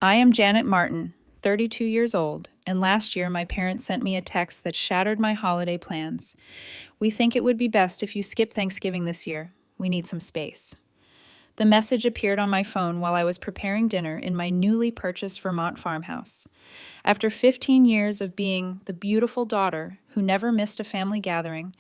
I am Janet Martin, 32 years old, and last year my parents sent me a text that shattered my holiday plans. We think it would be best if you skip Thanksgiving this year. We need some space. The message appeared on my phone while I was preparing dinner in my newly purchased Vermont farmhouse. After 15 years of being the beautiful daughter who never missed a family gathering,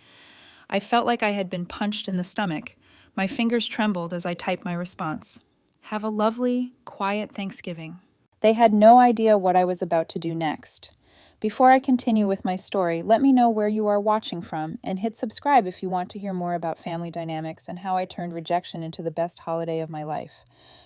I felt like I had been punched in the stomach. My fingers trembled as I typed my response. Have a lovely, quiet Thanksgiving. They had no idea what I was about to do next. Before I continue with my story, let me know where you are watching from and hit subscribe if you want to hear more about family dynamics and how I turned rejection into the best holiday of my life.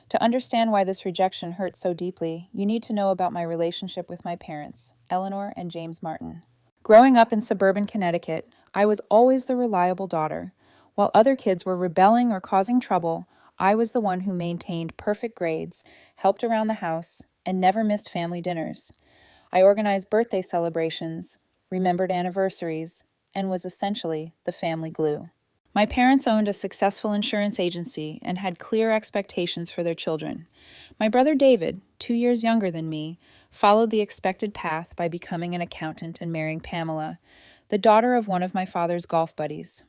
To understand why this rejection hurt so deeply, you need to know about my relationship with my parents, Eleanor and James Martin. Growing up in suburban Connecticut, I was always the reliable daughter. While other kids were rebelling or causing trouble, I was the one who maintained perfect grades, helped around the house, and never missed family dinners. I organized birthday celebrations, remembered anniversaries, and was essentially the family glue. My parents owned a successful insurance agency and had clear expectations for their children. My brother David, 2 years younger than me, followed the expected path by becoming an accountant and marrying Pamela, the daughter of one of my father's golf buddies.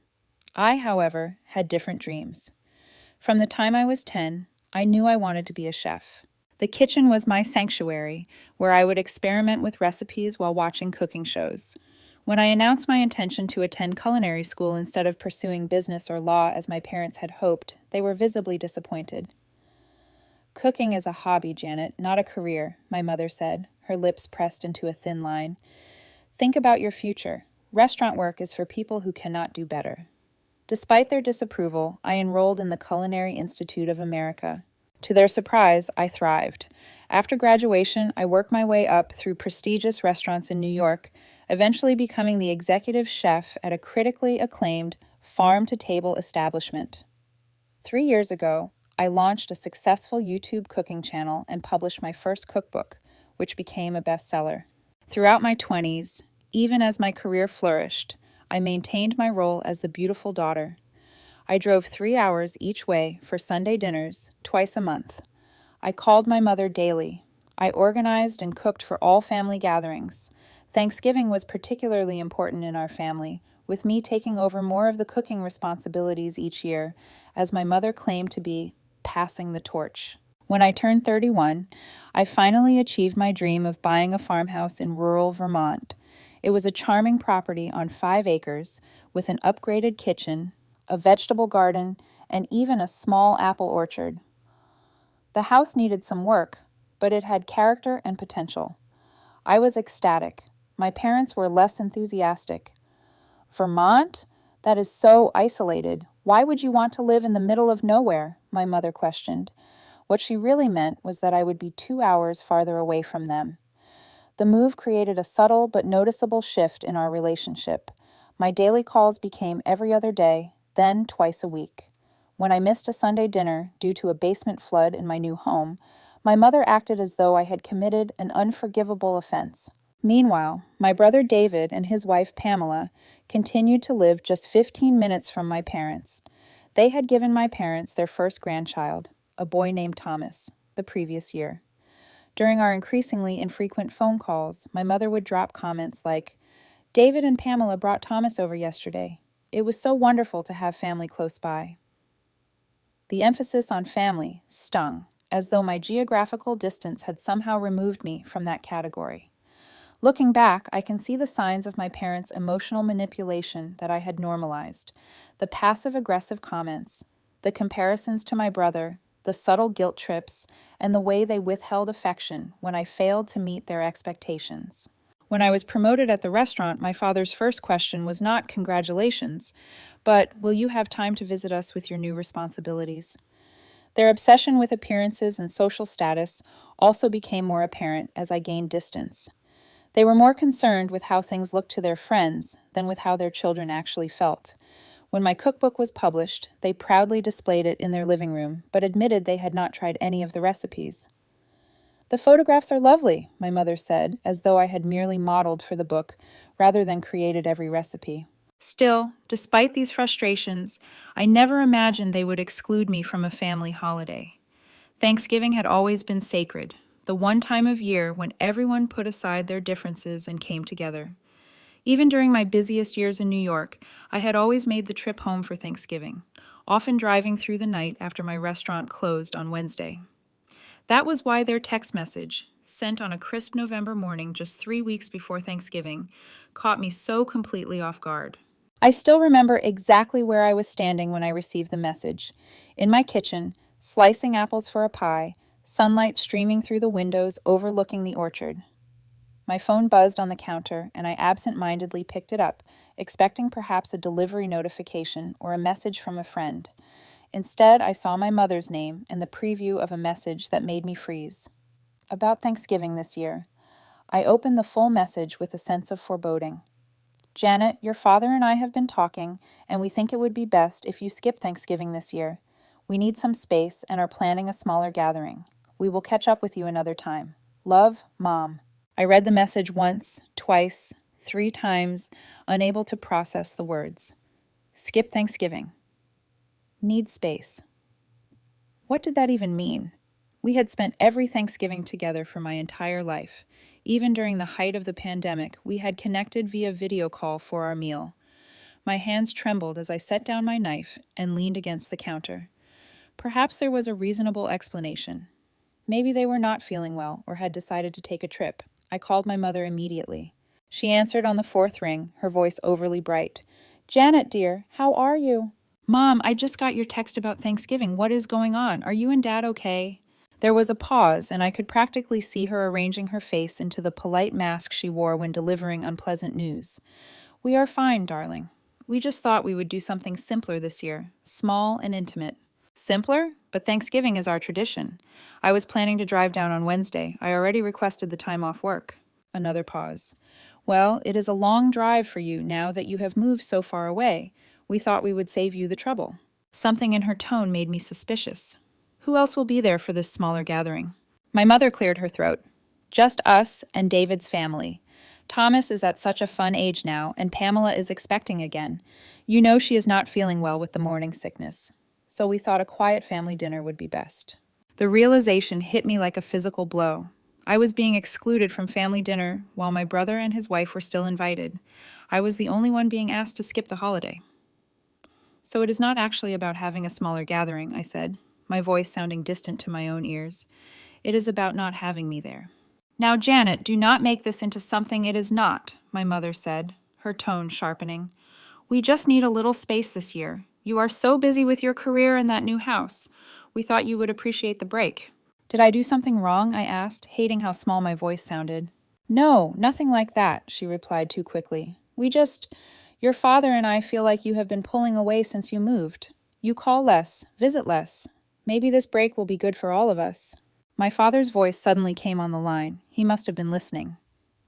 I, however, had different dreams. From the time I was 10, I knew I wanted to be a chef. The kitchen was my sanctuary, where I would experiment with recipes while watching cooking shows. When I announced my intention to attend culinary school instead of pursuing business or law as my parents had hoped, they were visibly disappointed. Cooking is a hobby, Janet, not a career, my mother said, her lips pressed into a thin line. Think about your future. Restaurant work is for people who cannot do better. Despite their disapproval, I enrolled in the Culinary Institute of America. To their surprise, I thrived. After graduation, I worked my way up through prestigious restaurants in New York, eventually becoming the executive chef at a critically acclaimed farm-to-table establishment. 3 years ago, I launched a successful YouTube cooking channel and published my first cookbook, which became a bestseller. Throughout my 20s, even as my career flourished, I maintained my role as the beautiful daughter. I drove 3 hours each way for Sunday dinners twice a month. I called my mother daily. I organized and cooked for all family gatherings. Thanksgiving was particularly important in our family, with me taking over more of the cooking responsibilities each year, as my mother claimed to be passing the torch. When I turned 31, I finally achieved my dream of buying a farmhouse in rural Vermont. It was a charming property on 5 acres with an upgraded kitchen, a vegetable garden, and even a small apple orchard. The house needed some work, but it had character and potential. I was ecstatic. My parents were less enthusiastic. Vermont? That is so isolated. Why would you want to live in the middle of nowhere? My mother questioned. What she really meant was that I would be 2 hours farther away from them. The move created a subtle but noticeable shift in our relationship. My daily calls became every other day, then twice a week. When I missed a Sunday dinner due to a basement flood in my new home, my mother acted as though I had committed an unforgivable offense. Meanwhile, my brother David and his wife Pamela continued to live just 15 minutes from my parents. They had given my parents their first grandchild, a boy named Thomas, the previous year. During our increasingly infrequent phone calls, my mother would drop comments like, "David and Pamela brought Thomas over yesterday. It was so wonderful to have family close by." The emphasis on family stung, as though my geographical distance had somehow removed me from that category. Looking back, I can see the signs of my parents' emotional manipulation that I had normalized, the passive-aggressive comments, the comparisons to my brother, the subtle guilt trips, and the way they withheld affection when I failed to meet their expectations. When I was promoted at the restaurant, my father's first question was not "congratulations," but "will you have time to visit us with your new responsibilities?" Their obsession with appearances and social status also became more apparent as I gained distance. They were more concerned with how things looked to their friends than with how their children actually felt. When my cookbook was published, they proudly displayed it in their living room, but admitted they had not tried any of the recipes. "The photographs are lovely," my mother said, as though I had merely modeled for the book rather than created every recipe. Still, despite these frustrations, I never imagined they would exclude me from a family holiday. Thanksgiving had always been sacred, the one time of year when everyone put aside their differences and came together. Even during my busiest years in New York, I had always made the trip home for Thanksgiving, often driving through the night after my restaurant closed on Wednesday. That was why their text message, sent on a crisp November morning just 3 weeks before Thanksgiving, caught me so completely off guard. I still remember exactly where I was standing when I received the message. In my kitchen, slicing apples for a pie, sunlight streaming through the windows overlooking the orchard. My phone buzzed on the counter, and I absent-mindedly picked it up, expecting perhaps a delivery notification or a message from a friend. Instead, I saw my mother's name and the preview of a message that made me freeze. About Thanksgiving this year. I opened the full message with a sense of foreboding. Janet, your father and I have been talking, and we think it would be best if you skip Thanksgiving this year. We need some space and are planning a smaller gathering. We will catch up with you another time. Love, Mom. I read the message once, twice, 3 times, unable to process the words. Skip Thanksgiving. Need space. What did that even mean? We had spent every Thanksgiving together for my entire life. Even during the height of the pandemic, we had connected via video call for our meal. My hands trembled as I set down my knife and leaned against the counter. Perhaps there was a reasonable explanation. Maybe they were not feeling well or had decided to take a trip. I called my mother immediately. She answered on the 4th ring, her voice overly bright. Janet, dear, how are you? Mom, I just got your text about Thanksgiving. What is going on? Are you and Dad okay? There was a pause, and I could practically see her arranging her face into the polite mask she wore when delivering unpleasant news. We are fine, darling. We just thought we would do something simpler this year, small and intimate. Simpler? But Thanksgiving is our tradition. I was planning to drive down on Wednesday. I already requested the time off work. Another pause. Well, it is a long drive for you now that you have moved so far away. We thought we would save you the trouble. Something in her tone made me suspicious. Who else will be there for this smaller gathering? My mother cleared her throat. Just us and David's family. Thomas is at such a fun age now, and Pamela is expecting again. You know she is not feeling well with the morning sickness. So we thought a quiet family dinner would be best. The realization hit me like a physical blow. I was being excluded from family dinner while my brother and his wife were still invited. I was the only one being asked to skip the holiday. So it is not actually about having a smaller gathering, I said, my voice sounding distant to my own ears. It is about not having me there. Now, Janet, do not make this into something it is not, my mother said, her tone sharpening. We just need a little space this year. You are so busy with your career and that new house. We thought you would appreciate the break. Did I do something wrong? I asked, hating how small my voice sounded. No, nothing like that, she replied too quickly. Your father and I feel like you have been pulling away since you moved. You call less, visit less. Maybe this break will be good for all of us. My father's voice suddenly came on the line. He must have been listening.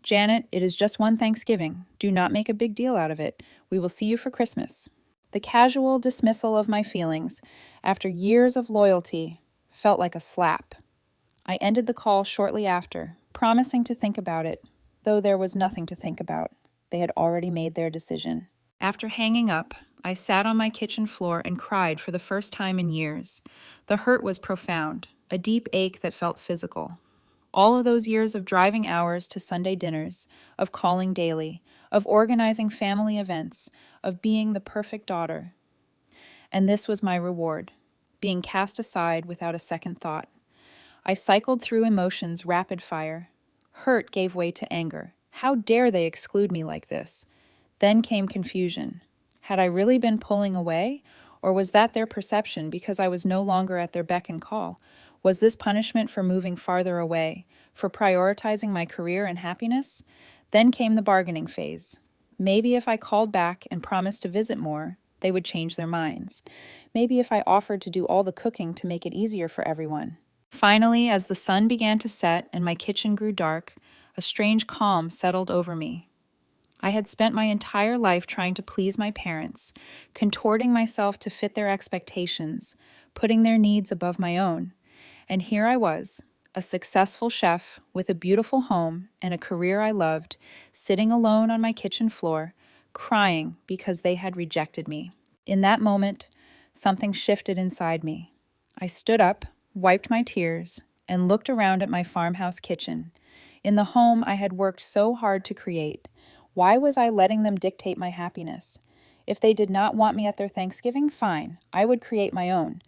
Janet, it is just one Thanksgiving. Do not make a big deal out of it. We will see you for Christmas. The casual dismissal of my feelings, after years of loyalty, felt like a slap. I ended the call shortly after, promising to think about it, though there was nothing to think about. They had already made their decision. After hanging up, I sat on my kitchen floor and cried for the first time in years. The hurt was profound, a deep ache that felt physical. All of those years of driving hours to Sunday dinners, of calling daily, of organizing family events, of being the perfect daughter. And this was my reward, being cast aside without a second thought. I cycled through emotions rapid fire. Hurt gave way to anger. How dare they exclude me like this? Then came confusion. Had I really been pulling away, or was that their perception because I was no longer at their beck and call? Was this punishment for moving farther away, for prioritizing my career and happiness? Then came the bargaining phase. Maybe if I called back and promised to visit more, they would change their minds. Maybe if I offered to do all the cooking to make it easier for everyone. Finally, as the sun began to set and my kitchen grew dark, a strange calm settled over me. I had spent my entire life trying to please my parents, contorting myself to fit their expectations, putting their needs above my own. And here I was, a successful chef with a beautiful home and a career I loved, sitting alone on my kitchen floor, crying because they had rejected me. In that moment, something shifted inside me. I stood up, wiped my tears, and looked around at my farmhouse kitchen. In the home I had worked so hard to create, why was I letting them dictate my happiness? If they did not want me at their Thanksgiving, fine, I would create my own.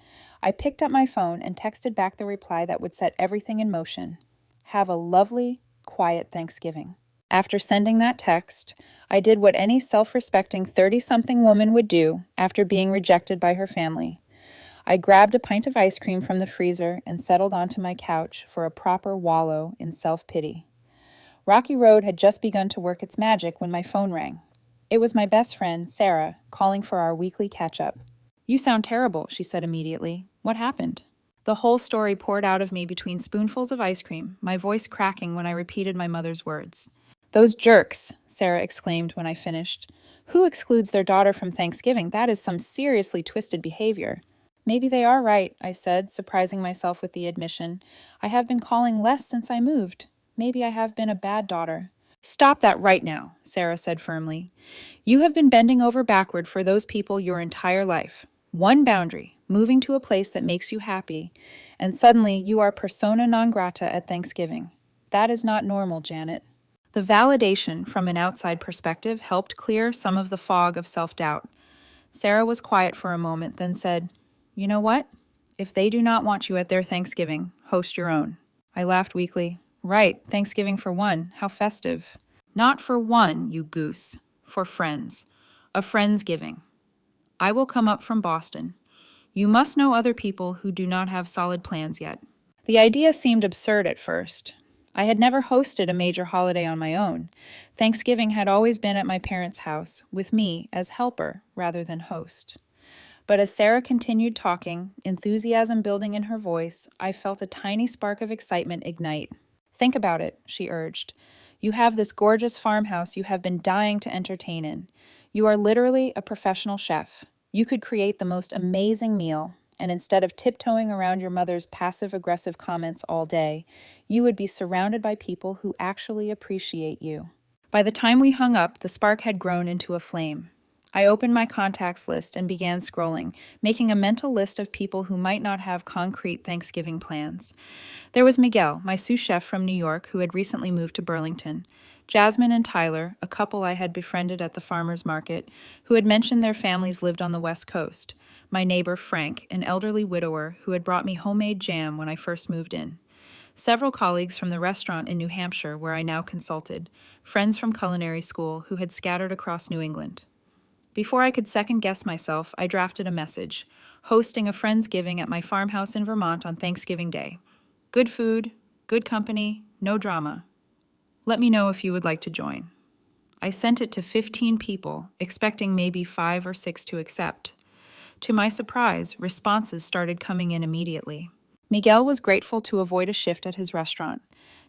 I picked up my phone and texted back the reply that would set everything in motion. Have a lovely, quiet Thanksgiving. After sending that text, I did what any self-respecting 30-something woman would do after being rejected by her family. I grabbed a pint of ice cream from the freezer and settled onto my couch for a proper wallow in self-pity. Rocky Road had just begun to work its magic when my phone rang. It was my best friend, Sarah, calling for our weekly catch-up. "You sound terrible," she said immediately. "What happened?" The whole story poured out of me between spoonfuls of ice cream, my voice cracking when I repeated my mother's words. "Those jerks," Sarah exclaimed when I finished. "Who excludes their daughter from Thanksgiving? That is some seriously twisted behavior." "Maybe they are right," I said, surprising myself with the admission. "I have been calling less since I moved. Maybe I have been a bad daughter." "Stop that right now," Sarah said firmly. "You have been bending over backward for those people your entire life. One boundary, moving to a place that makes you happy, and suddenly you are persona non grata at Thanksgiving. That is not normal, Janet." The validation from an outside perspective helped clear some of the fog of self-doubt. Sarah was quiet for a moment, then said, "You know what? If they do not want you at their Thanksgiving, host your own." I laughed weakly. "Right, Thanksgiving for one. How festive." "Not for one, you goose. For friends. A Friendsgiving. I will come up from Boston. You must know other people who do not have solid plans yet." The idea seemed absurd at first. I had never hosted a major holiday on my own. Thanksgiving had always been at my parents' house, with me as helper rather than host. But as Sarah continued talking, enthusiasm building in her voice, I felt a tiny spark of excitement ignite. "Think about it," she urged. "You have this gorgeous farmhouse you have been dying to entertain in. You are literally a professional chef. You could create the most amazing meal, and instead of tiptoeing around your mother's passive-aggressive comments all day, you would be surrounded by people who actually appreciate you." By the time we hung up, the spark had grown into a flame. I opened my contacts list and began scrolling, making a mental list of people who might not have concrete Thanksgiving plans. There was Miguel, my sous chef from New York, who had recently moved to Burlington. Jasmine and Tyler, a couple I had befriended at the farmer's market, who had mentioned their families lived on the West Coast. My neighbor, Frank, an elderly widower who had brought me homemade jam when I first moved in. Several colleagues from the restaurant in New Hampshire where I now consulted, friends from culinary school who had scattered across New England. Before I could second-guess myself, I drafted a message, hosting a Friendsgiving at my farmhouse in Vermont on Thanksgiving Day. Good food, good company, no drama. Let me know if you would like to join. I sent it to 15 people, expecting maybe 5 or 6 to accept. To my surprise, responses started coming in immediately. Miguel was grateful to avoid a shift at his restaurant.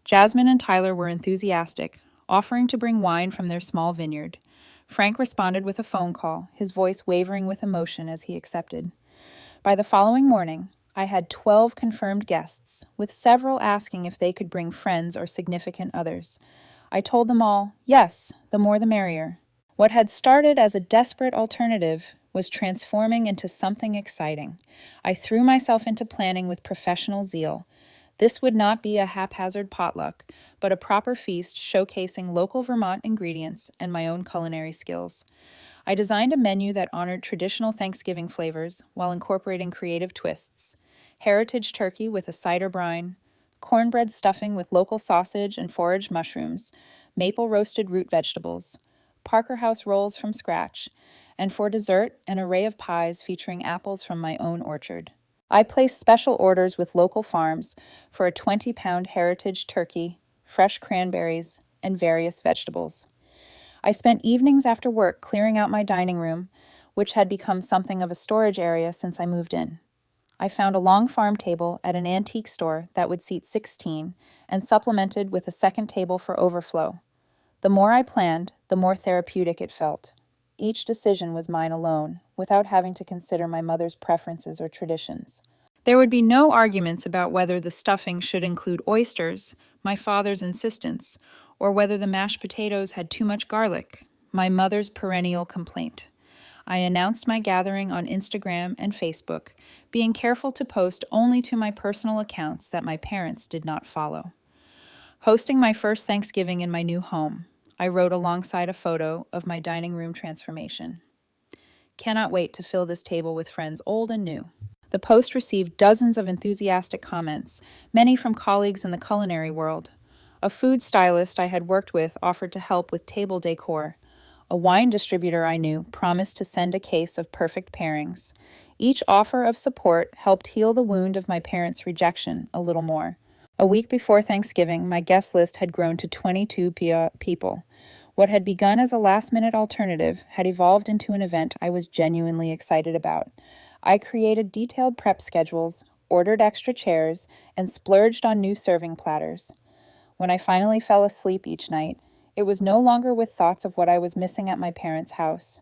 Jasmine and Tyler were enthusiastic, offering to bring wine from their small vineyard. Frank responded with a phone call, his voice wavering with emotion as he accepted. By the following morning, I had 12 confirmed guests, with several asking if they could bring friends or significant others. I told them all, yes, the more the merrier. What had started as a desperate alternative was transforming into something exciting. I threw myself into planning with professional zeal. This would not be a haphazard potluck, but a proper feast showcasing local Vermont ingredients and my own culinary skills. I designed a menu that honored traditional Thanksgiving flavors while incorporating creative twists. Heritage turkey with a cider brine, cornbread stuffing with local sausage and foraged mushrooms, maple roasted root vegetables, Parker House rolls from scratch, and for dessert, an array of pies featuring apples from my own orchard. I placed special orders with local farms for a 20-pound heritage turkey, fresh cranberries, and various vegetables. I spent evenings after work clearing out my dining room, which had become something of a storage area since I moved in. I found a long farm table at an antique store that would seat 16 and supplemented with a second table for overflow. The more I planned, the more therapeutic it felt. Each decision was mine alone, without having to consider my mother's preferences or traditions. There would be no arguments about whether the stuffing should include oysters, my father's insistence, or whether the mashed potatoes had too much garlic, my mother's perennial complaint. I announced my gathering on Instagram and Facebook, being careful to post only to my personal accounts that my parents did not follow. Hosting my first Thanksgiving in my new home, I wrote alongside a photo of my dining room transformation. Cannot wait to fill this table with friends old and new. The post received dozens of enthusiastic comments, many from colleagues in the culinary world. A food stylist I had worked with offered to help with table decor. A wine distributor I knew promised to send a case of perfect pairings. Each offer of support helped heal the wound of my parents' rejection a little more. A week before Thanksgiving, my guest list had grown to 22 people. What had begun as a last-minute alternative had evolved into an event I was genuinely excited about. I created detailed prep schedules, ordered extra chairs, and splurged on new serving platters. When I finally fell asleep each night, it was no longer with thoughts of what I was missing at my parents' house,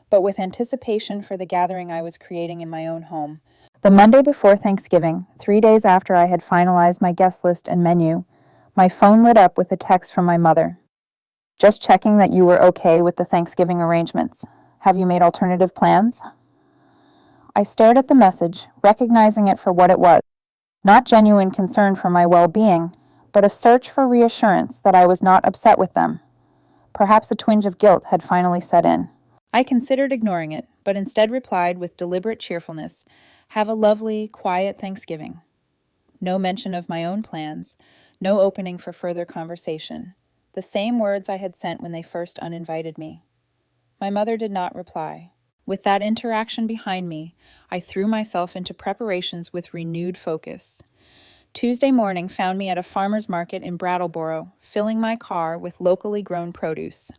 but with anticipation for the gathering I was creating in my own home. The Monday before Thanksgiving, 3 days after I had finalized my guest list and menu, my phone lit up with a text from my mother. Just checking that you were okay with the Thanksgiving arrangements. Have you made alternative plans? I stared at the message, recognizing it for what it was. Not genuine concern for my well-being, but a search for reassurance that I was not upset with them. Perhaps a twinge of guilt had finally set in. I considered ignoring it, but instead replied with deliberate cheerfulness, "Have a lovely, quiet Thanksgiving." No mention of my own plans, no opening for further conversation. The same words I had sent when they first uninvited me. My mother did not reply. With that interaction behind me, I threw myself into preparations with renewed focus. Tuesday morning found me at a farmer's market in Brattleboro, filling my car with locally grown produce.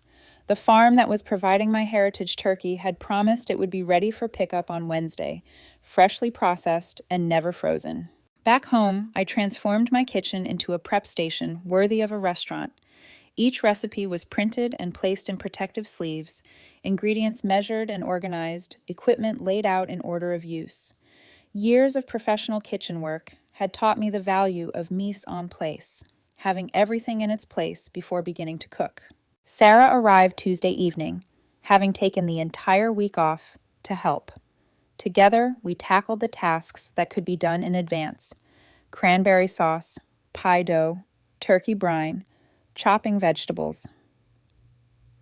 The farm that was providing my heritage turkey had promised it would be ready for pickup on Wednesday, freshly processed and never frozen. Back home, I transformed my kitchen into a prep station worthy of a restaurant. Each recipe was printed and placed in protective sleeves, ingredients measured and organized, equipment laid out in order of use. Years of professional kitchen work had taught me the value of mise en place, having everything in its place before beginning to cook. Sarah arrived Tuesday evening, having taken the entire week off to help. Together, we tackled the tasks that could be done in advance: cranberry sauce, pie dough, turkey brine, chopping vegetables.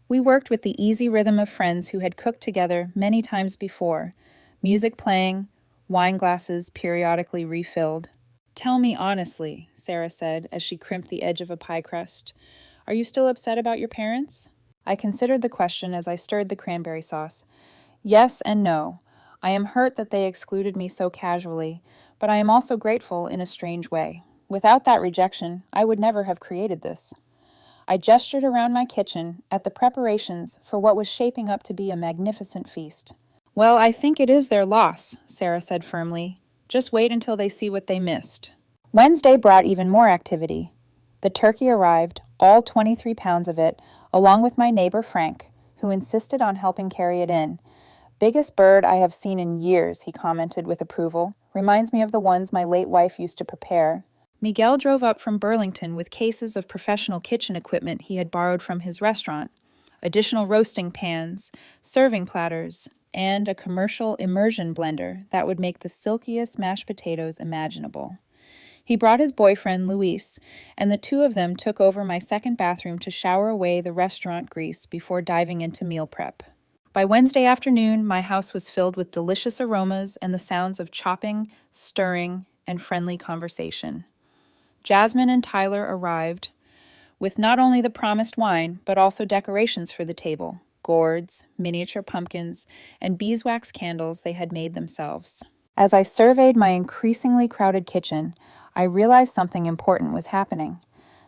We worked with the easy rhythm of friends who had cooked together many times before, music playing, wine glasses periodically refilled. "Tell me honestly," Sarah said as she crimped the edge of a pie crust, "are you still upset about your parents?" I considered the question as I stirred the cranberry sauce. Yes and no. I am hurt that they excluded me so casually, but I am also grateful in a strange way. Without that rejection, I would never have created this. I gestured around my kitchen at the preparations for what was shaping up to be a magnificent feast. "Well, I think it is their loss," Sarah said firmly. "Just wait until they see what they missed." Wednesday brought even more activity. The turkey arrived, all 23 pounds of it, along with my neighbor Frank, who insisted on helping carry it in. "Biggest bird I have seen in years," he commented with approval. "Reminds me of the ones my late wife used to prepare." Miguel drove up from Burlington with cases of professional kitchen equipment he had borrowed from his restaurant, additional roasting pans, serving platters, and a commercial immersion blender that would make the silkiest mashed potatoes imaginable. He brought his boyfriend, Luis, and the two of them took over my second bathroom to shower away the restaurant grease before diving into meal prep. By Wednesday afternoon, my house was filled with delicious aromas and the sounds of chopping, stirring, and friendly conversation. Jasmine and Tyler arrived with not only the promised wine, but also decorations for the table: gourds, miniature pumpkins, and beeswax candles they had made themselves. As I surveyed my increasingly crowded kitchen, I realized something important was happening.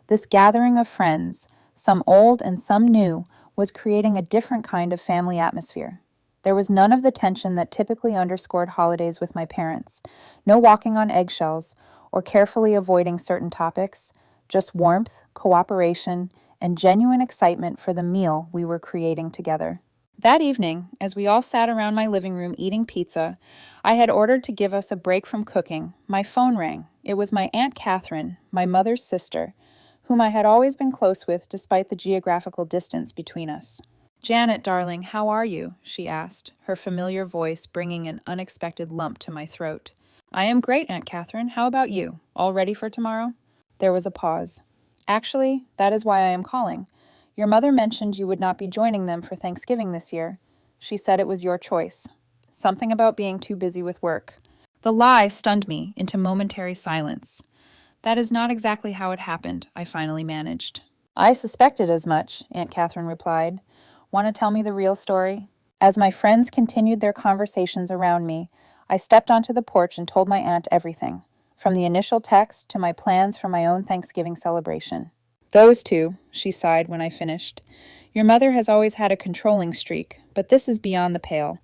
This gathering of friends, some old and some new, was creating a different kind of family atmosphere. There was none of the tension that typically underscored holidays with my parents, no walking on eggshells or carefully avoiding certain topics, just warmth, cooperation, and genuine excitement for the meal we were creating together. That evening, as we all sat around my living room eating pizza, I had ordered to give us a break from cooking. My phone rang. It was my Aunt Catherine, my mother's sister, whom I had always been close with despite the geographical distance between us. "Janet, darling, how are you?" she asked, her familiar voice bringing an unexpected lump to my throat. "I am great, Aunt Catherine. How about you? All ready for tomorrow?" There was a pause. "Actually, that is why I am calling. Your mother mentioned you would not be joining them for Thanksgiving this year. She said it was your choice. Something about being too busy with work." The lie stunned me into momentary silence. "That is not exactly how it happened," I finally managed. "I suspected as much," Aunt Catherine replied. "Want to tell me the real story?" As my friends continued their conversations around me, I stepped onto the porch and told my aunt everything, from the initial text to my plans for my own Thanksgiving celebration. "Those two," she sighed when I finished. "Your mother has always had a controlling streak, but this is beyond the pale.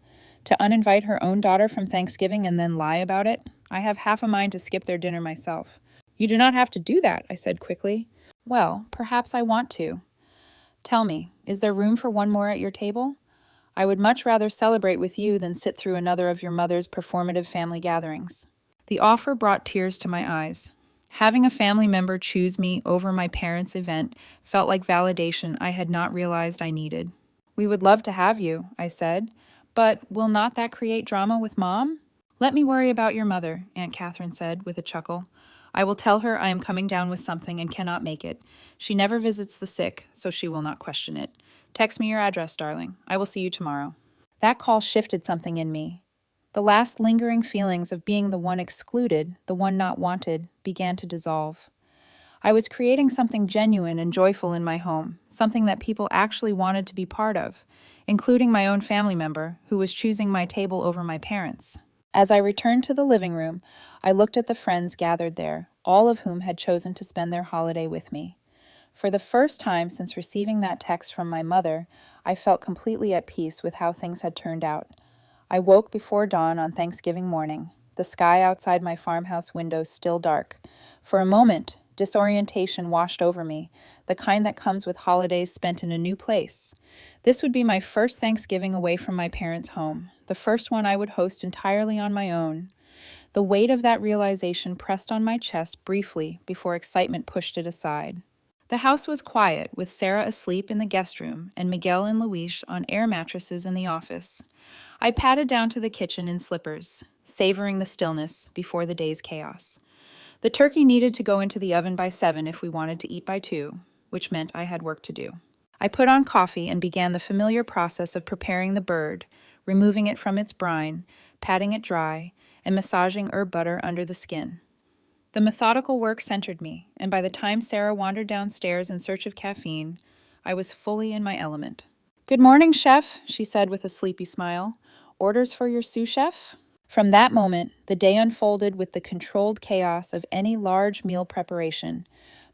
To uninvite her own daughter from Thanksgiving and then lie about it? I have half a mind to skip their dinner myself." "You do not have to do that," I said quickly. "Well, perhaps I want to. Tell me, is there room for one more at your table? I would much rather celebrate with you than sit through another of your mother's performative family gatherings." The offer brought tears to my eyes. Having a family member choose me over my parents' event felt like validation I had not realized I needed. "We would love to have you," I said, "but will not that create drama with Mom?" "Let me worry about your mother," Aunt Catherine said with a chuckle. "I will tell her I am coming down with something and cannot make it. She never visits the sick, so she will not question it. Text me your address, darling. I will see you tomorrow." That call shifted something in me. The last lingering feelings of being the one excluded, the one not wanted, began to dissolve. I was creating something genuine and joyful in my home, something that people actually wanted to be part of, including my own family member, who was choosing my table over my parents'. As I returned to the living room, I looked at the friends gathered there, all of whom had chosen to spend their holiday with me. For the first time since receiving that text from my mother, I felt completely at peace with how things had turned out. I woke before dawn on Thanksgiving morning, the sky outside my farmhouse window still dark. For a moment, disorientation washed over me, the kind that comes with holidays spent in a new place. This would be my first Thanksgiving away from my parents' home, the first one I would host entirely on my own. The weight of that realization pressed on my chest briefly before excitement pushed it aside. The house was quiet, with Sarah asleep in the guest room and Miguel and Luis on air mattresses in the office. I padded down to the kitchen in slippers, savoring the stillness before the day's chaos. The turkey needed to go into the oven by 7 if we wanted to eat by 2, which meant I had work to do. I put on coffee and began the familiar process of preparing the bird, removing it from its brine, patting it dry, and massaging herb butter under the skin. The methodical work centered me, and by the time Sarah wandered downstairs in search of caffeine, I was fully in my element. "Good morning, chef," she said with a sleepy smile. "Orders for your sous chef?" From that moment, the day unfolded with the controlled chaos of any large meal preparation,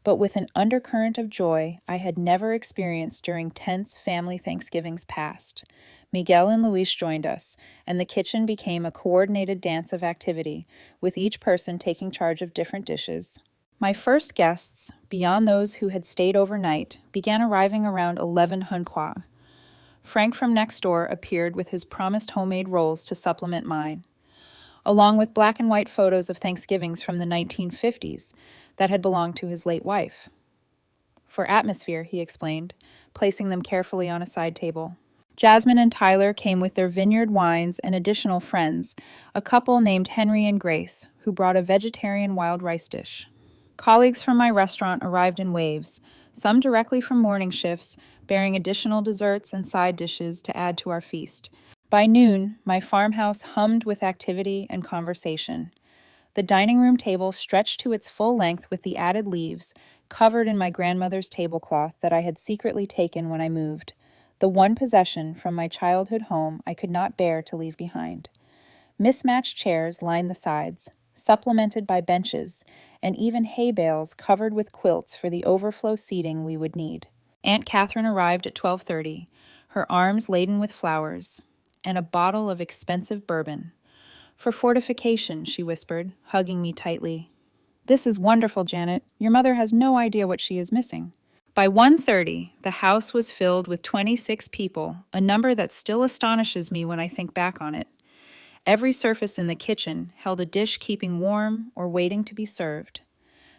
but with an undercurrent of joy I had never experienced during tense family Thanksgivings past. Miguel and Luis joined us, and the kitchen became a coordinated dance of activity, with each person taking charge of different dishes. My first guests, beyond those who had stayed overnight, began arriving around 11 Hunqua. Frank from next door appeared with his promised homemade rolls to supplement mine, along with black and white photos of Thanksgivings from the 1950s that had belonged to his late wife. "For atmosphere," he explained, placing them carefully on a side table. Jasmine and Tyler came with their vineyard wines and additional friends, a couple named Henry and Grace, who brought a vegetarian wild rice dish. Colleagues from my restaurant arrived in waves, some directly from morning shifts, bearing additional desserts and side dishes to add to our feast. By noon, my farmhouse hummed with activity and conversation. The dining room table stretched to its full length with the added leaves, covered in my grandmother's tablecloth that I had secretly taken when I moved, the one possession from my childhood home I could not bear to leave behind. Mismatched chairs lined the sides, supplemented by benches, and even hay bales covered with quilts for the overflow seating we would need. Aunt Catherine arrived at 12:30, her arms laden with flowers, and a bottle of expensive bourbon. "For fortification," she whispered, hugging me tightly. "This is wonderful, Janet. Your mother has no idea what she is missing." By 1:30, the house was filled with 26 people, a number that still astonishes me when I think back on it. Every surface in the kitchen held a dish keeping warm or waiting to be served.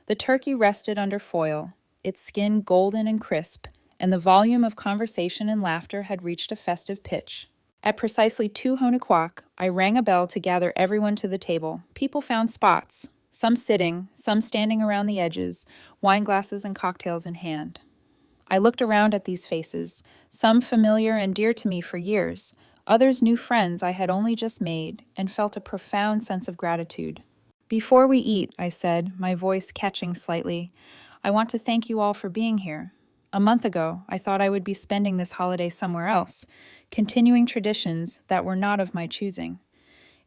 The turkey rested under foil, its skin golden and crisp, and the volume of conversation and laughter had reached a festive pitch. At precisely 2 o'clock, I rang a bell to gather everyone to the table. People found spots, some sitting, some standing around the edges, wine glasses and cocktails in hand. I looked around at these faces, some familiar and dear to me for years, others new friends I had only just made, and felt a profound sense of gratitude. "Before we eat," I said, my voice catching slightly, "I want to thank you all for being here. A month ago, I thought I would be spending this holiday somewhere else, continuing traditions that were not of my choosing.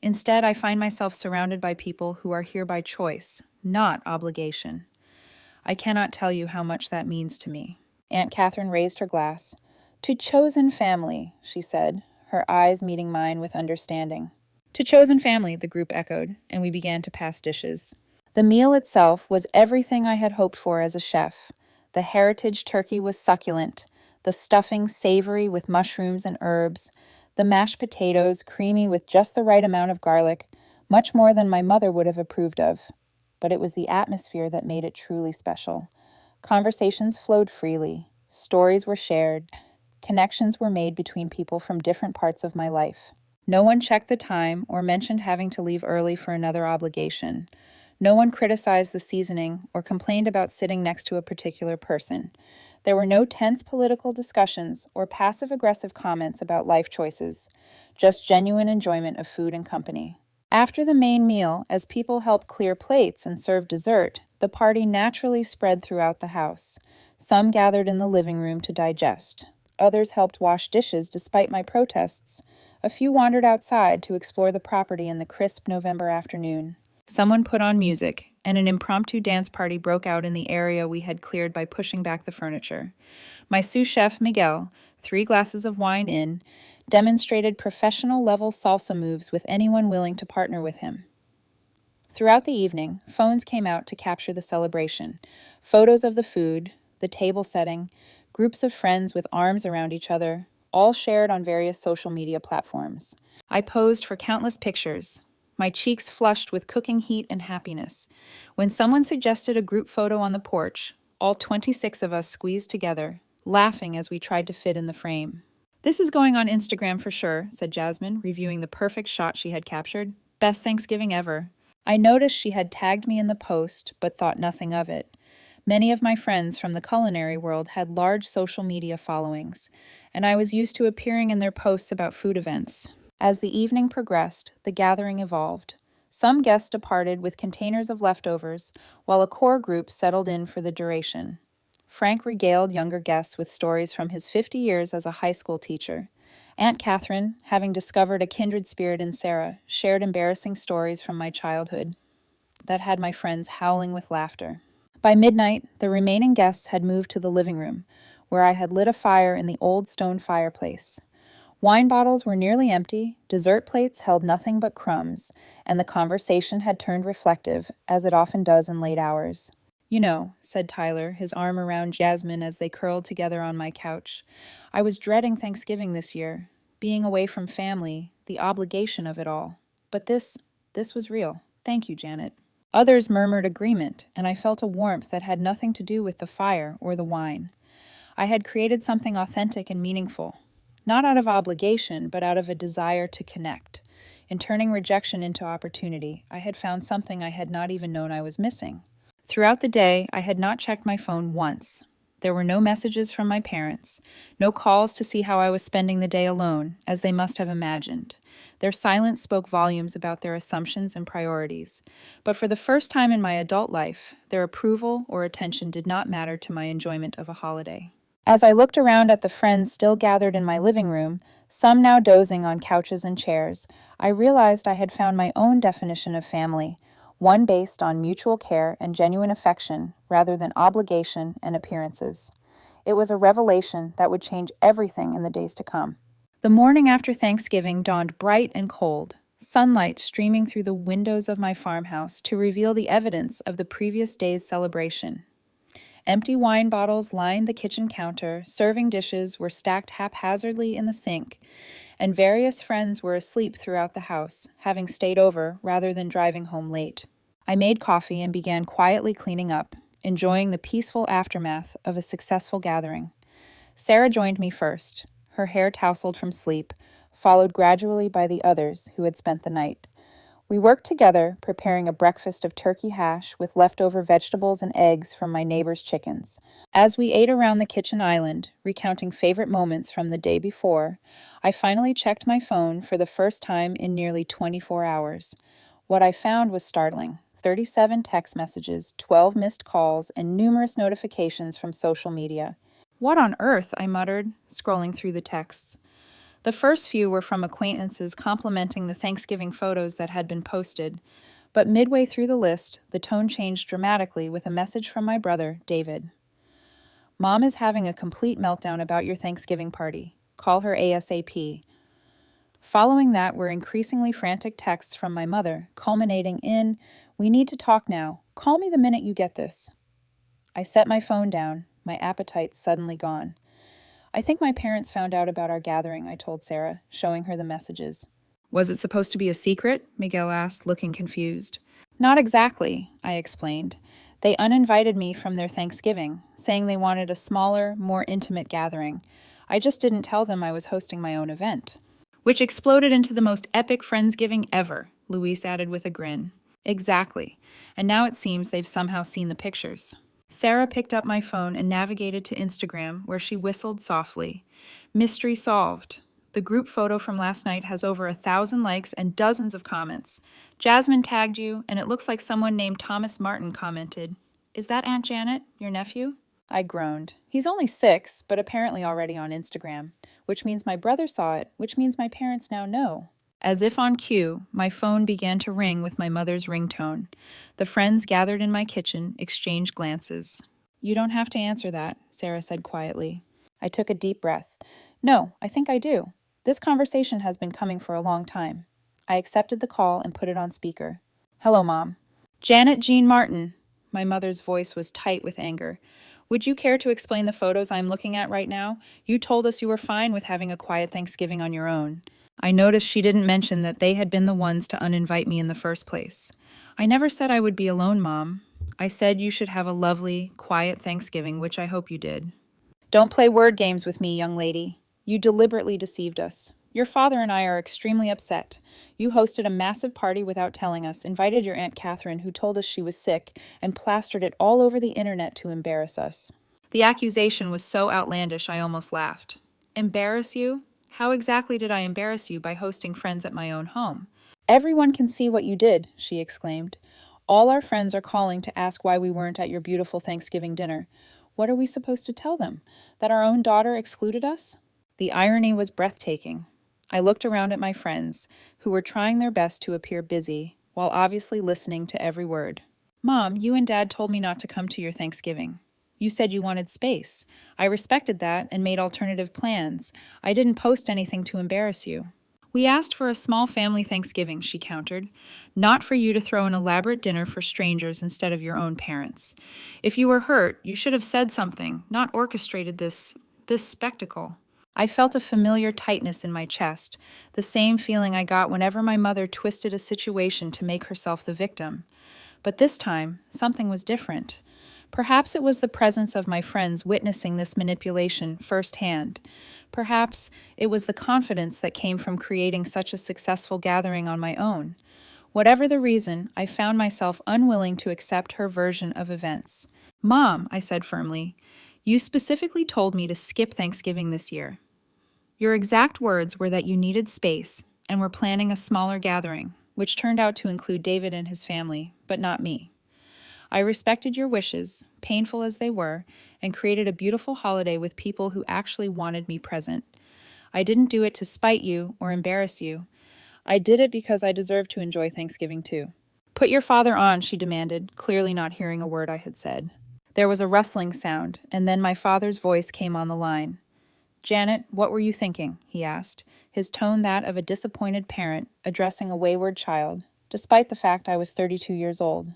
Instead, I find myself surrounded by people who are here by choice, not obligation. I cannot tell you how much that means to me." Aunt Catherine raised her glass. "To chosen family," she said, her eyes meeting mine with understanding. "To chosen family," the group echoed, and we began to pass dishes. The meal itself was everything I had hoped for as a chef. The heritage turkey was succulent, the stuffing savory with mushrooms and herbs, the mashed potatoes creamy with just the right amount of garlic, much more than my mother would have approved of. But it was the atmosphere that made it truly special. Conversations flowed freely, stories were shared, connections were made between people from different parts of my life. No one checked the time or mentioned having to leave early for another obligation. No one criticized the seasoning or complained about sitting next to a particular person. There were no tense political discussions or passive-aggressive comments about life choices, just genuine enjoyment of food and company. After the main meal, as people helped clear plates and serve dessert, the party naturally spread throughout the house. Some gathered in the living room to digest. Others helped wash dishes despite my protests. A few wandered outside to explore the property in the crisp November afternoon. Someone put on music, and an impromptu dance party broke out in the area we had cleared by pushing back the furniture. My sous chef, Miguel, 3 glasses of wine in, demonstrated professional-level salsa moves with anyone willing to partner with him. Throughout the evening, phones came out to capture the celebration. Photos of the food, the table setting, groups of friends with arms around each other, all shared on various social media platforms. I posed for countless pictures, my cheeks flushed with cooking heat and happiness. When someone suggested a group photo on the porch, all 26 of us squeezed together, laughing as we tried to fit in the frame. "This is going on Instagram for sure," said Jasmine, reviewing the perfect shot she had captured. "Best Thanksgiving ever." I noticed she had tagged me in the post, but thought nothing of it. Many of my friends from the culinary world had large social media followings, and I was used to appearing in their posts about food events. As the evening progressed, the gathering evolved. Some guests departed with containers of leftovers, while a core group settled in for the duration. Frank regaled younger guests with stories from his 50 years as a high school teacher. Aunt Catherine, having discovered a kindred spirit in Sarah, shared embarrassing stories from my childhood that had my friends howling with laughter. By midnight, the remaining guests had moved to the living room, where I had lit a fire in the old stone fireplace. Wine bottles were nearly empty, dessert plates held nothing but crumbs, and the conversation had turned reflective, as it often does in late hours. "You know," said Tyler, his arm around Jasmine as they curled together on my couch, "I was dreading Thanksgiving this year, being away from family, the obligation of it all. But this was real. Thank you, Janet." Others murmured agreement, and I felt a warmth that had nothing to do with the fire or the wine. I had created something authentic and meaningful, not out of obligation, but out of a desire to connect. In turning rejection into opportunity, I had found something I had not even known I was missing. Throughout the day, I had not checked my phone once. There were no messages from my parents, no calls to see how I was spending the day alone, as they must have imagined. Their silence spoke volumes about their assumptions and priorities. But for the first time in my adult life, their approval or attention did not matter to my enjoyment of a holiday. As I looked around at the friends still gathered in my living room, some now dozing on couches and chairs, I realized I had found my own definition of family, one based on mutual care and genuine affection rather than obligation and appearances. It was a revelation that would change everything in the days to come. The morning after Thanksgiving dawned bright and cold, sunlight streaming through the windows of my farmhouse to reveal the evidence of the previous day's celebration. Empty wine bottles lined the kitchen counter, serving dishes were stacked haphazardly in the sink, and various friends were asleep throughout the house, having stayed over rather than driving home late. I made coffee and began quietly cleaning up, enjoying the peaceful aftermath of a successful gathering. Sarah joined me first, her hair tousled from sleep, followed gradually by the others who had spent the night. We worked together, preparing a breakfast of turkey hash with leftover vegetables and eggs from my neighbor's chickens. As we ate around the kitchen island, recounting favorite moments from the day before, I finally checked my phone for the first time in nearly 24 hours. What I found was startling. 37 text messages, 12 missed calls, and numerous notifications from social media. "What on earth?" I muttered, scrolling through the texts. The first few were from acquaintances complimenting the Thanksgiving photos that had been posted, but midway through the list, the tone changed dramatically with a message from my brother, David. "Mom is having a complete meltdown about your Thanksgiving party. Call her ASAP." Following that were increasingly frantic texts from my mother, culminating in, "We need to talk now. Call me the minute you get this." I set my phone down, my appetite suddenly gone. "I think my parents found out about our gathering," I told Sarah, showing her the messages. "Was it supposed to be a secret?" Miguel asked, looking confused. "Not exactly," I explained. "They uninvited me from their Thanksgiving, saying they wanted a smaller, more intimate gathering. I just didn't tell them I was hosting my own event." "Which exploded into the most epic Friendsgiving ever," Luis added with a grin. "Exactly. And now it seems they've somehow seen the pictures." Sarah picked up my phone and navigated to Instagram, where she whistled softly. "Mystery solved. The group photo from last night has over 1,000 likes and dozens of comments. Jasmine tagged you, and it looks like someone named Thomas Martin commented. Is that Aunt Janet, your nephew?" I groaned. "He's only 6, but apparently already on Instagram. Which means my brother saw it, which means my parents now know." As if on cue, my phone began to ring with my mother's ringtone. The friends gathered in my kitchen exchanged glances. "You don't have to answer that," Sarah said quietly. I took a deep breath. "No, I think I do. This conversation has been coming for a long time." I accepted the call and put it on speaker. "Hello, Mom." "Janet Jean Martin." My mother's voice was tight with anger. "Would you care to explain the photos I'm looking at right now? You told us you were fine with having a quiet Thanksgiving on your own." I noticed she didn't mention that they had been the ones to uninvite me in the first place. "I never said I would be alone, Mom. I said you should have a lovely, quiet Thanksgiving, which I hope you did." "Don't play word games with me, young lady. You deliberately deceived us. Your father and I are extremely upset. You hosted a massive party without telling us, invited your Aunt Catherine, who told us she was sick, and plastered it all over the internet to embarrass us." The accusation was so outlandish I almost laughed. "Embarrass you? How exactly did I embarrass you by hosting friends at my own home?" "Everyone can see what you did," she exclaimed. "All our friends are calling to ask why we weren't at your beautiful Thanksgiving dinner. What are we supposed to tell them? That our own daughter excluded us?" The irony was breathtaking. I looked around at my friends, who were trying their best to appear busy, while obviously listening to every word. "Mom, you and Dad told me not to come to your Thanksgiving. You said you wanted space. I respected that and made alternative plans. I didn't post anything to embarrass you." "We asked for a small family Thanksgiving," she countered, "not for you to throw an elaborate dinner for strangers instead of your own parents. If you were hurt, you should have said something, not orchestrated this spectacle." I felt a familiar tightness in my chest, the same feeling I got whenever my mother twisted a situation to make herself the victim. But this time, something was different. Perhaps it was the presence of my friends witnessing this manipulation firsthand. Perhaps it was the confidence that came from creating such a successful gathering on my own. Whatever the reason, I found myself unwilling to accept her version of events. "Mom," I said firmly, "you specifically told me to skip Thanksgiving this year. Your exact words were that you needed space and were planning a smaller gathering, which turned out to include David and his family, but not me. I respected your wishes, painful as they were, and created a beautiful holiday with people who actually wanted me present. I didn't do it to spite you or embarrass you. I did it because I deserved to enjoy Thanksgiving too." "Put your father on," she demanded, clearly not hearing a word I had said. There was a rustling sound, and then my father's voice came on the line. "Janet, what were you thinking?" he asked, his tone that of a disappointed parent addressing a wayward child, despite the fact I was 32 years old.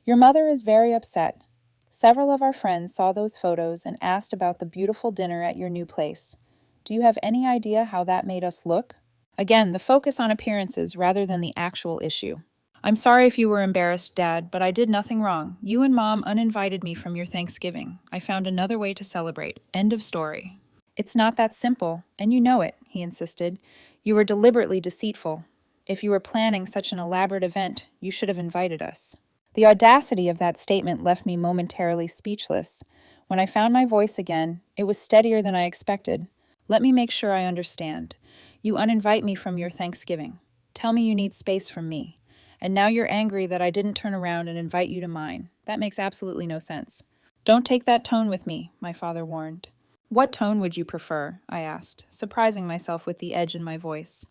"Your mother is very upset. Several of our friends saw those photos and asked about the beautiful dinner at your new place. Do you have any idea how that made us look?" Again, the focus on appearances rather than the actual issue. I'm sorry if you were embarrassed, Dad, but I did nothing wrong. You and Mom uninvited me from your Thanksgiving. I found another way to celebrate. End of story. It's not that simple, and you know it, he insisted. You were deliberately deceitful. If you were planning such an elaborate event, you should have invited us. The audacity of that statement left me momentarily speechless. When I found my voice again, it was steadier than I expected. Let me make sure I understand. You uninvite me from your Thanksgiving. Tell me you need space from me. And now you're angry that I didn't turn around and invite you to mine. That makes absolutely no sense. Don't take that tone with me, my father warned. What tone would you prefer? I asked, surprising myself with the edge in my voice.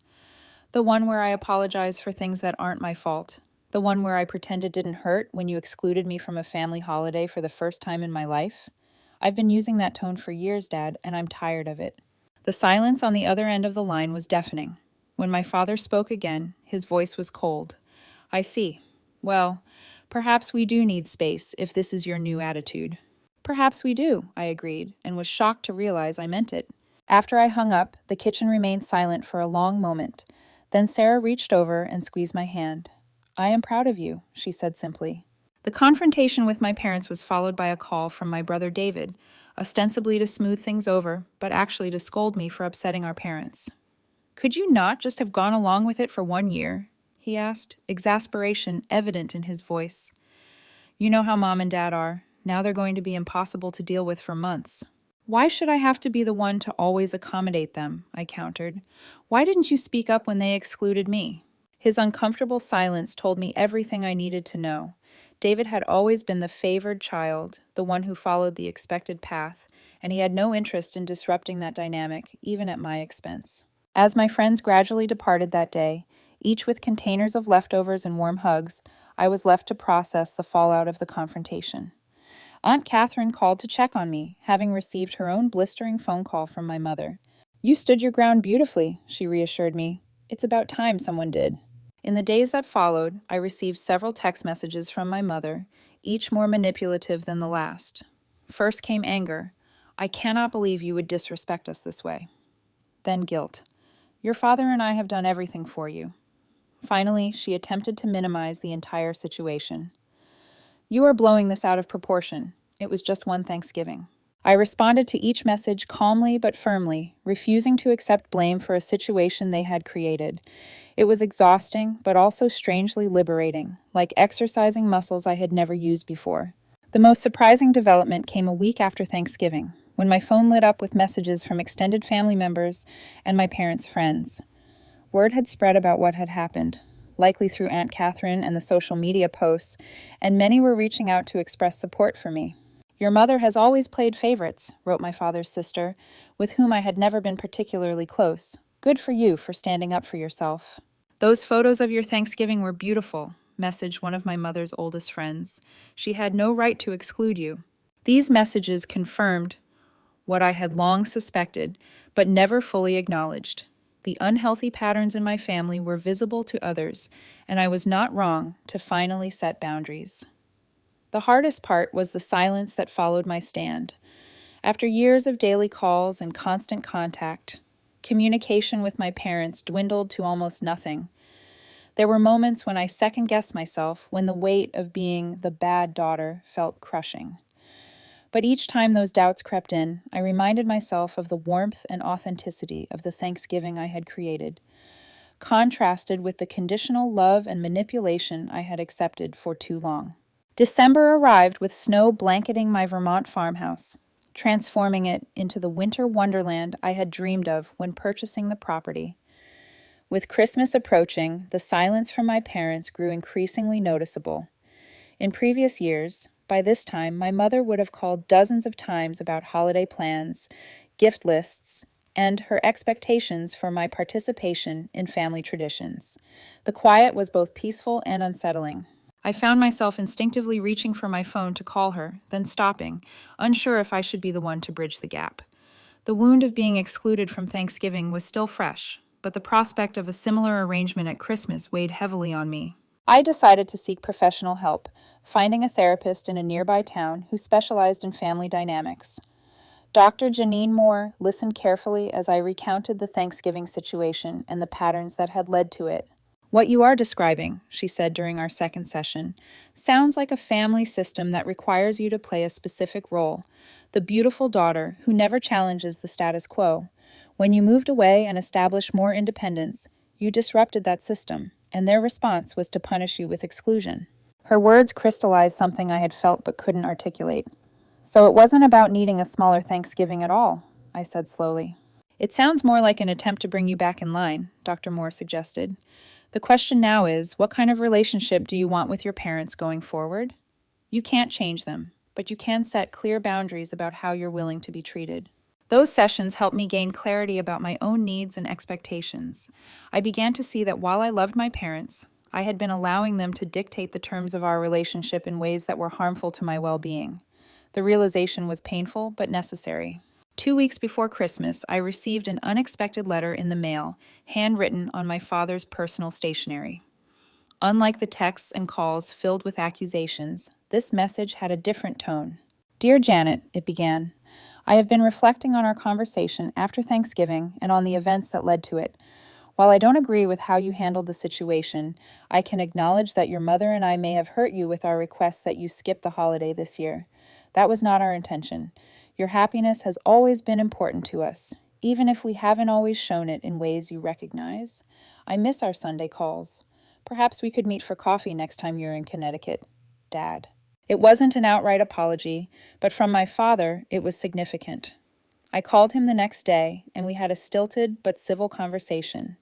The one where I apologize for things that aren't my fault. The one where I pretend it didn't hurt when you excluded me from a family holiday for the first time in my life. I've been using that tone for years, Dad, and I'm tired of it. The silence on the other end of the line was deafening. When my father spoke again, his voice was cold. I see. Well, perhaps we do need space if this is your new attitude. Perhaps we do, I agreed, and was shocked to realize I meant it. After I hung up, the kitchen remained silent for a long moment. Then Sarah reached over and squeezed my hand. I am proud of you, she said simply. The confrontation with my parents was followed by a call from my brother David, ostensibly to smooth things over, but actually to scold me for upsetting our parents. Could you not just have gone along with it for 1 year? He asked, exasperation evident in his voice. You know how Mom and Dad are. Now they're going to be impossible to deal with for months. Why should I have to be the one to always accommodate them? I countered. Why didn't you speak up when they excluded me? His uncomfortable silence told me everything I needed to know. David had always been the favored child, the one who followed the expected path, and he had no interest in disrupting that dynamic, even at my expense. As my friends gradually departed that day, each with containers of leftovers and warm hugs, I was left to process the fallout of the confrontation. Aunt Catherine called to check on me, having received her own blistering phone call from my mother. You stood your ground beautifully, she reassured me. It's about time someone did. In the days that followed, I received several text messages from my mother, each more manipulative than the last. First came anger. I cannot believe you would disrespect us this way. Then guilt. Your father and I have done everything for you. Finally, she attempted to minimize the entire situation. You are blowing this out of proportion. It was just one Thanksgiving. I responded to each message calmly but firmly, refusing to accept blame for a situation they had created. It was exhausting, but also strangely liberating, like exercising muscles I had never used before. The most surprising development came a week after Thanksgiving, when my phone lit up with messages from extended family members and my parents' friends. Word had spread about what had happened, likely through Aunt Catherine and the social media posts, and many were reaching out to express support for me. Your mother has always played favorites, wrote my father's sister, with whom I had never been particularly close. Good for you for standing up for yourself. Those photos of your Thanksgiving were beautiful, messaged one of my mother's oldest friends. She had no right to exclude you. These messages confirmed what I had long suspected, but never fully acknowledged. The unhealthy patterns in my family were visible to others, and I was not wrong to finally set boundaries. The hardest part was the silence that followed my stand. After years of daily calls and constant contact, communication with my parents dwindled to almost nothing. There were moments when I second-guessed myself, when the weight of being the bad daughter felt crushing. But each time those doubts crept in, I reminded myself of the warmth and authenticity of the Thanksgiving I had created, contrasted with the conditional love and manipulation I had accepted for too long. December arrived with snow blanketing my Vermont farmhouse, transforming it into the winter wonderland I had dreamed of when purchasing the property. With Christmas approaching, the silence from my parents grew increasingly noticeable. In previous years, by this time, my mother would have called dozens of times about holiday plans, gift lists, and her expectations for my participation in family traditions. The quiet was both peaceful and unsettling. I found myself instinctively reaching for my phone to call her, then stopping, unsure if I should be the one to bridge the gap. The wound of being excluded from Thanksgiving was still fresh, but the prospect of a similar arrangement at Christmas weighed heavily on me. I decided to seek professional help, finding a therapist in a nearby town who specialized in family dynamics. Dr. Janine Moore listened carefully as I recounted the Thanksgiving situation and the patterns that had led to it. What you are describing, she said during our second session, sounds like a family system that requires you to play a specific role, the beautiful daughter who never challenges the status quo. When you moved away and established more independence, you disrupted that system, and their response was to punish you with exclusion. Her words crystallized something I had felt but couldn't articulate. So it wasn't about needing a smaller Thanksgiving at all, I said slowly. It sounds more like an attempt to bring you back in line, Dr. Moore suggested. The question now is, what kind of relationship do you want with your parents going forward? You can't change them, but you can set clear boundaries about how you're willing to be treated. Those sessions helped me gain clarity about my own needs and expectations. I began to see that while I loved my parents, I had been allowing them to dictate the terms of our relationship in ways that were harmful to my well-being. The realization was painful but necessary. 2 weeks before Christmas, I received an unexpected letter in the mail, handwritten on my father's personal stationery. Unlike the texts and calls filled with accusations, this message had a different tone. "Dear Janet," it began, "I have been reflecting on our conversation after Thanksgiving and on the events that led to it. While I don't agree with how you handled the situation, I can acknowledge that your mother and I may have hurt you with our request that you skip the holiday this year. That was not our intention. Your happiness has always been important to us, even if we haven't always shown it in ways you recognize. I miss our Sunday calls. Perhaps we could meet for coffee next time you're in Connecticut. Dad." It wasn't an outright apology, but from my father, it was significant. I called him the next day, and we had a stilted but civil conversation.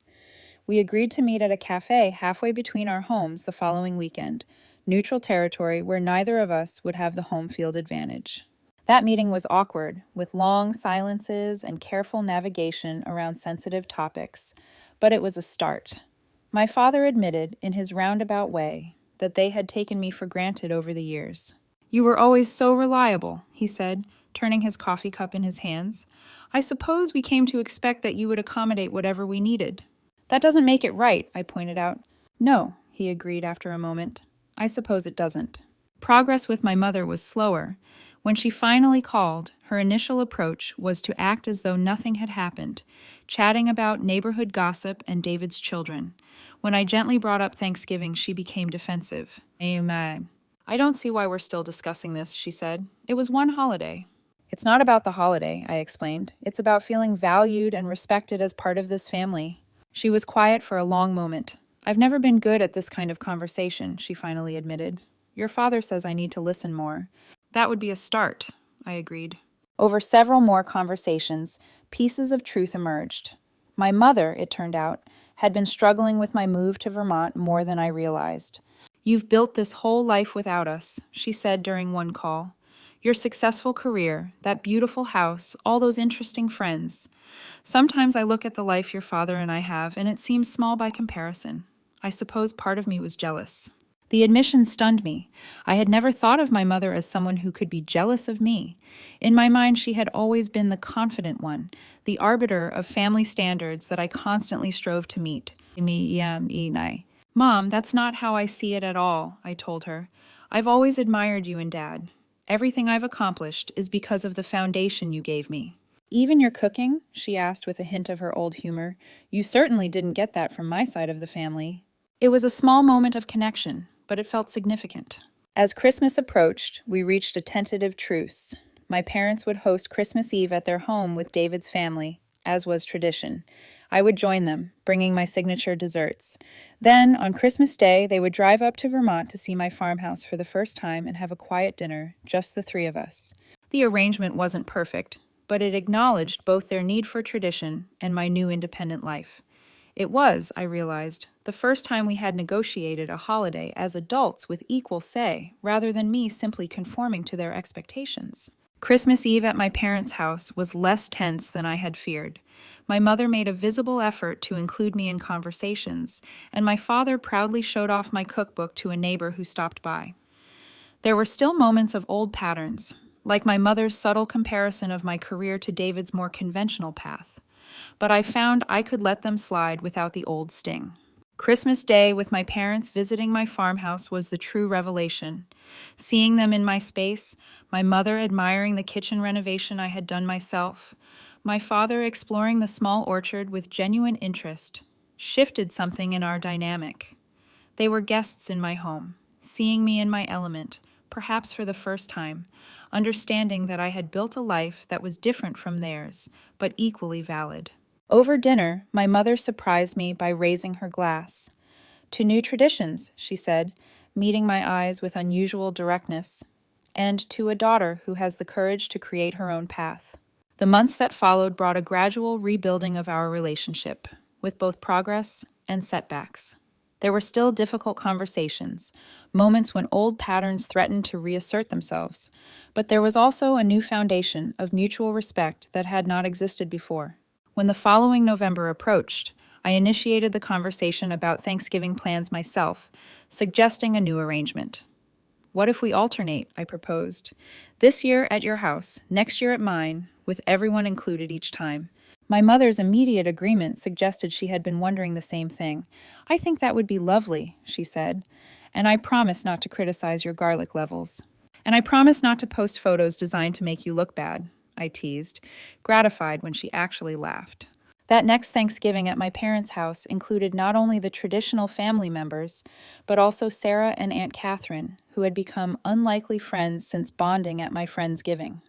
We agreed to meet at a cafe halfway between our homes the following weekend, neutral territory where neither of us would have the home field advantage. That meeting was awkward, with long silences and careful navigation around sensitive topics, but it was a start. My father admitted, in his roundabout way, that they had taken me for granted over the years. "You were always so reliable," he said, turning his coffee cup in his hands. "I suppose we came to expect that you would accommodate whatever we needed." "That doesn't make it right," I pointed out. "No," he agreed after a moment. "I suppose it doesn't." Progress with my mother was slower. When she finally called, her initial approach was to act as though nothing had happened, chatting about neighborhood gossip and David's children. When I gently brought up Thanksgiving, she became defensive. "I don't see why we're still discussing this," she said. "It was one holiday." "It's not about the holiday," I explained. "It's about feeling valued and respected as part of this family." She was quiet for a long moment. "I've never been good at this kind of conversation," she finally admitted. "Your father says I need to listen more." "That would be a start," I agreed. Over several more conversations, pieces of truth emerged. My mother, it turned out, had been struggling with my move to Vermont more than I realized. "You've built this whole life without us," she said during one call. "Your successful career, that beautiful house, all those interesting friends. Sometimes I look at the life your father and I have, and it seems small by comparison. I suppose part of me was jealous." The admission stunned me. I had never thought of my mother as someone who could be jealous of me. In my mind, she had always been the confident one, the arbiter of family standards that I constantly strove to meet. "Mom, that's not how I see it at all," I told her. "I've always admired you and Dad. Everything I've accomplished is because of the foundation you gave me." "Even your cooking?" she asked with a hint of her old humor. "You certainly didn't get that from my side of the family." It was a small moment of connection, but it felt significant. As Christmas approached, we reached a tentative truce. My parents would host Christmas Eve at their home with David's family, as was tradition. I would join them, bringing my signature desserts. Then, on Christmas Day, they would drive up to Vermont to see my farmhouse for the first time and have a quiet dinner, just the three of us. The arrangement wasn't perfect, but it acknowledged both their need for tradition and my new independent life. It was, I realized, the first time we had negotiated a holiday as adults with equal say, rather than me simply conforming to their expectations. Christmas Eve at my parents' house was less tense than I had feared. My mother made a visible effort to include me in conversations, and my father proudly showed off my cookbook to a neighbor who stopped by. There were still moments of old patterns, like my mother's subtle comparison of my career to David's more conventional path. But I found I could let them slide without the old sting. Christmas Day with my parents visiting my farmhouse was the true revelation. Seeing them in my space, my mother admiring the kitchen renovation I had done myself, my father exploring the small orchard with genuine interest, shifted something in our dynamic. They were guests in my home, seeing me in my element, perhaps for the first time, understanding that I had built a life that was different from theirs, but equally valid. Over dinner, my mother surprised me by raising her glass. "To new traditions," she said, meeting my eyes with unusual directness, "and to a daughter who has the courage to create her own path." The months that followed brought a gradual rebuilding of our relationship, with both progress and setbacks. There were still difficult conversations, moments when old patterns threatened to reassert themselves, but there was also a new foundation of mutual respect that had not existed before. When the following November approached, I initiated the conversation about Thanksgiving plans myself, suggesting a new arrangement. "What if we alternate?" I proposed. "This year at your house, next year at mine, with everyone included each time." My mother's immediate agreement suggested she had been wondering the same thing. "I think that would be lovely," she said, "and I promise not to criticize your garlic levels." "And I promise not to post photos designed to make you look bad," I teased, gratified when she actually laughed. That next Thanksgiving at my parents' house included not only the traditional family members, but also Sarah and Aunt Catherine, who had become unlikely friends since bonding at my Friendsgiving.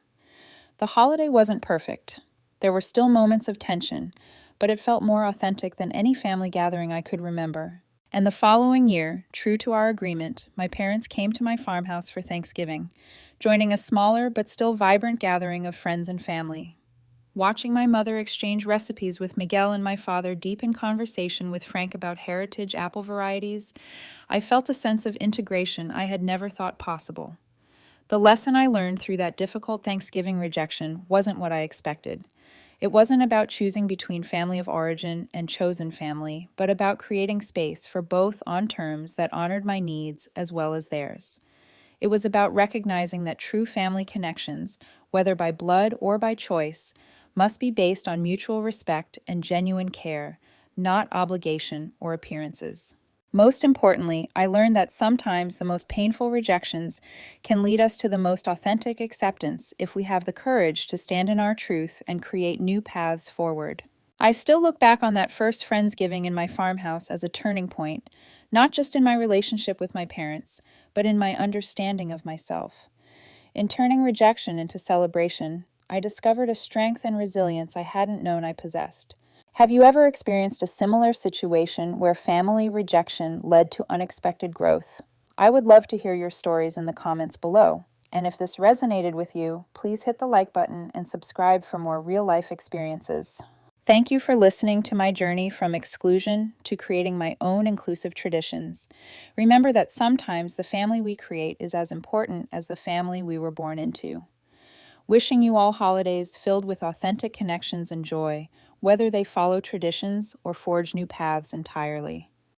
The holiday wasn't perfect. There were still moments of tension, but it felt more authentic than any family gathering I could remember. And the following year, true to our agreement, my parents came to my farmhouse for Thanksgiving, joining a smaller but still vibrant gathering of friends and family. Watching my mother exchange recipes with Miguel and my father deep in conversation with Frank about heritage apple varieties, I felt a sense of integration I had never thought possible. The lesson I learned through that difficult Thanksgiving rejection wasn't what I expected. It wasn't about choosing between family of origin and chosen family, but about creating space for both on terms that honored my needs as well as theirs. It was about recognizing that true family connections, whether by blood or by choice, must be based on mutual respect and genuine care, not obligation or appearances. Most importantly, I learned that sometimes the most painful rejections can lead us to the most authentic acceptance if we have the courage to stand in our truth and create new paths forward. I still look back on that first Friendsgiving in my farmhouse as a turning point, not just in my relationship with my parents, but in my understanding of myself. In turning rejection into celebration, I discovered a strength and resilience I hadn't known I possessed. Have you ever experienced a similar situation where family rejection led to unexpected growth? I would love to hear your stories in the comments below. And if this resonated with you, please hit the like button and subscribe for more real-life experiences. Thank you for listening to my journey from exclusion to creating my own inclusive traditions. Remember that sometimes the family we create is as important as the family we were born into. Wishing you all holidays filled with authentic connections and joy, whether they follow traditions or forge new paths entirely.